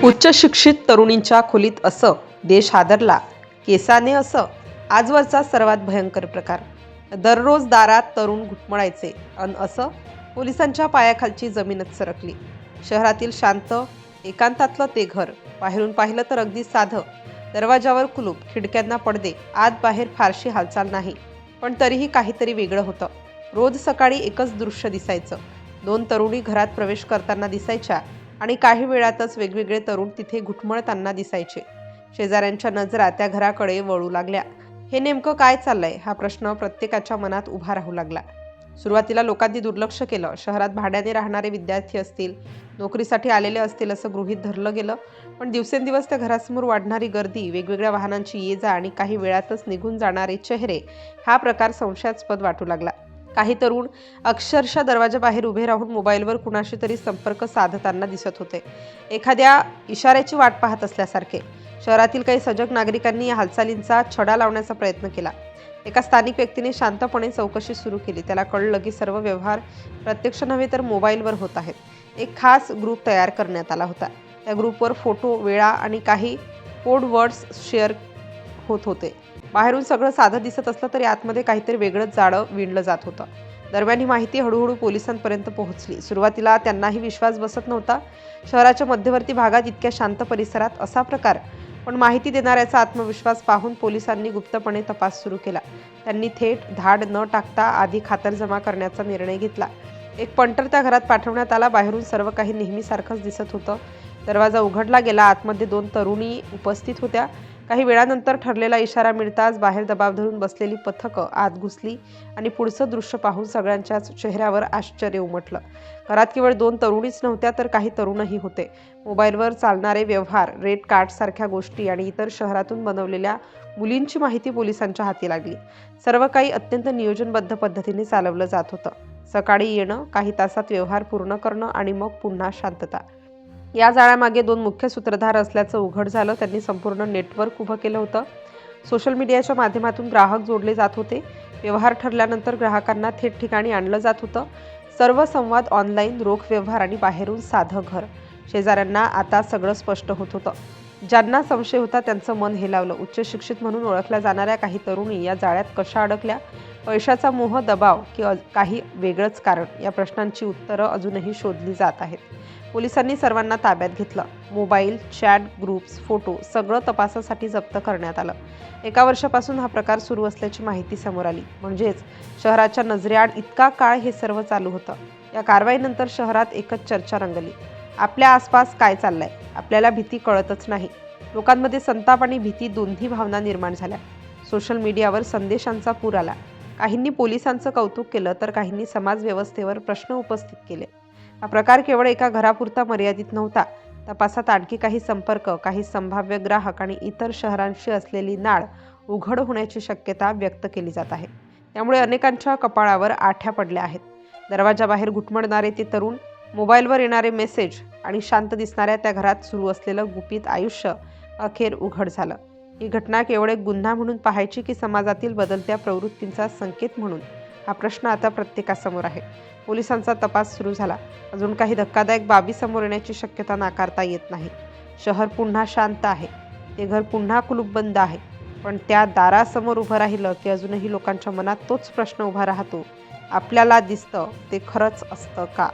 उच्च शिक्षित तरुणींच्या खोलीत असं, देश हादरला, केसाने असं, आजवरचा सर्वात भयंकर प्रकार. दररोज दारात तरुण घुटमळायचे अन असं पोलिसांच्या पायाखालची जमीनच सरकली. शहरातील शांत एकांतातलं ते घर, बाहेरून पाहिलं तर अगदी साधं. दरवाजावर कुलूप, खिडक्यांना पडदे, आत बाहेर फारशी हालचाल नाही, पण तरीही काहीतरी वेगळं होतं. रोज सकाळी एकच दृश्य दिसायचं. दोन तरुणी घरात प्रवेश करताना दिसायच्या आणि काही वेळातच वेगवेगळे तरुण तिथे घुटमळताना दिसायचे. शेजाऱ्यांच्या नजरा त्या घराकडे वळू लागल्या. हे नेमकं काय चाललंय हा प्रश्न प्रत्येकाच्या मनात उभा राहू लागला. सुरुवातीला लोकांनी दुर्लक्ष केलं. शहरात भाड्याने राहणारे विद्यार्थी असतील, नोकरीसाठी आलेले असतील असं गृहीत धरलं गेलं. पण दिवसेंदिवस त्या घरासमोर वाढणारी गर्दी, वेगवेगळ्या वाहनांची ये जा आणि काही वेळातच निघून जाणारे चेहरे, हा प्रकार संशयास्पद वाटू लागला. काही तरुण अक्षरशः दरवाजाबाहेर उभे राहून मोबाईलवर कुणाशी तरी संपर्क साधताना दिसत होते, एखाद्या इशाऱ्याची वाट पाहत असल्यासारखे. शहरातील काही सजग नागरिकांनी या हालचालींचा छडा लावण्याचा प्रयत्न केला. एका स्थानिक व्यक्तीने शांतपणे चौकशी सुरू केली. त्याला कळलं की सर्व व्यवहार प्रत्यक्ष नव्हे तर मोबाईलवर होत आहेत. एक खास ग्रुप तयार करण्यात आला होता. त्या ग्रुपवर फोटो, वेळा आणि काही कोड वर्ड्स शेअर होत होते. बाहेरून सगळं साधं दिसत असलं तरी आतमध्ये काहीतरी वेगळंच जाळं विणलं जात होतं. दरम्यान ही माहिती हळूहळू पोलिसांपर्यंत पोहोचली. सुरुवातीला त्यांनाही विश्वास बसत नव्हता. शहराच्या मध्यवर्ती भागात इतक्या शांत परिसरात असा प्रकार. पण माहिती देणाऱ्याचा आत्मविश्वास पाहून पोलिसांनी गुप्तपणे तपास सुरू केला. त्यांनी थेट धाड न टाकता आधी खातरजमा करण्याचा निर्णय घेतला. एक पंटर त्या घरात पाठवण्यात आला. बाहेरून सर्व काही नेहमीसारखंच दिसत होतं. दरवाजा उघडला गेला. आतमध्ये दोन तरुणी उपस्थित होत्या. काही वेळानंतर ठरलेला इशारा मिळताच बाहेर दबाव धरून बसलेली पथकं आत घुसली आणि पुढचं दृश्य पाहून सगळ्यांच्याच चेहऱ्यावर आश्चर्य उमटलं. घरात केवळ दोन तरुणीच नव्हत्या तर काही तरुणही होते. मोबाईलवर चालणारे व्यवहार, रेट कार्डसारख्या गोष्टी आणि इतर शहरातून बनवलेल्या मुलींची माहिती पोलिसांच्या हाती लागली. सर्व काही अत्यंत नियोजनबद्ध पद्धतीने चालवलं जात होतं. सकाळी येणं, काही तासात व्यवहार पूर्ण करणं आणि मग पुन्हा शांतता. या जाळ्यामागे दोन मुख्य सूत्रधार असल्याचं उघड झालं. त्यांनी संपूर्ण नेटवर्क उभं केलं होतं. सोशल मीडियाच्या माध्यमातून ग्राहक जोडले जात होते. व्यवहार ठरल्यानंतर ग्राहकांना थेट ठिकाणी आणलं जात होतं. सर्व संवाद ऑनलाईन, रोख व्यवहार आणि बाहेरून साधं घर. शेजाऱ्यांना आता सगळं स्पष्ट होत होतं. ज्यांना संशय होता त्यांचं मन हेलावलं. उच्च शिक्षित म्हणून ओळखल्या जाणाऱ्या काही तरुणी या जाळ्यात कशा अडकल्या? पैशाचा मोह, दबाव की काही वेगळंच कारण? या प्रश्नांची उत्तरं अजूनही शोधली जात आहेत. पोलिसांनी सर्वांना ताब्यात घेतलं. मोबाईल, चॅट ग्रुप्स, फोटो सगळं तपासासाठी जप्त करण्यात आलं. 1 वर्षापासून हा प्रकार सुरू असल्याची माहिती समोर आली. म्हणजेच शहराच्या नजरेआड इतका काळ हे सर्व चालू होतं. या कारवाईनंतर शहरात एकच चर्चा रंगली. आपल्या आसपास काय चाललंय? आपल्याला भीती कळतच नाही. लोकांमध्ये संताप आणि भीती दोन्ही भावना निर्माण झाल्या. सोशल मीडियावर संदेशांचा पूर आला. काहींनी पोलिसांचं कौतुक केलं तर काहींनी समाज व्यवस्थेवर प्रश्न उपस्थित केले. हा प्रकार केवळ एका घरापुरता मर्यादित नव्हता. तपासात आणखी काही संपर्क, काही संभाव्य ग्राहक आणि इतर शहरांशी असलेली नाळ उघड होण्याची शक्यता व्यक्त केली जात आहे. त्यामुळे अनेकांच्या कपाळावर आठ्या पडल्या आहेत. दरवाजाबाहेर घुटमळणारे ते तरुण, मोबाईलवर येणारे मेसेज आणि शांत दिसणाऱ्या त्या घरात सुरू असलेलं गुपित आयुष्य अखेर उघड झालं. ही घटना केवळ एक गुन्हा म्हणून पाहायची की समाजातील बदलत्या प्रवृत्तींचा संकेत म्हणून? हा प्रश्न आता प्रत्येकासमोर आहे. पोलिसांचा तपास सुरू झाला. अजून काही धक्कादायक बाबी समोर येण्याची शक्यता नाकारता येत नाही. शहर पुन्हा शांत आहे. ते घर पुन्हा कुलूपबंद आहे. पण त्या दारासमोर उभं राहिलं की अजूनही लोकांच्या मनात तोच प्रश्न उभा राहतो. आपल्याला दिसतं ते खरंच असतं का?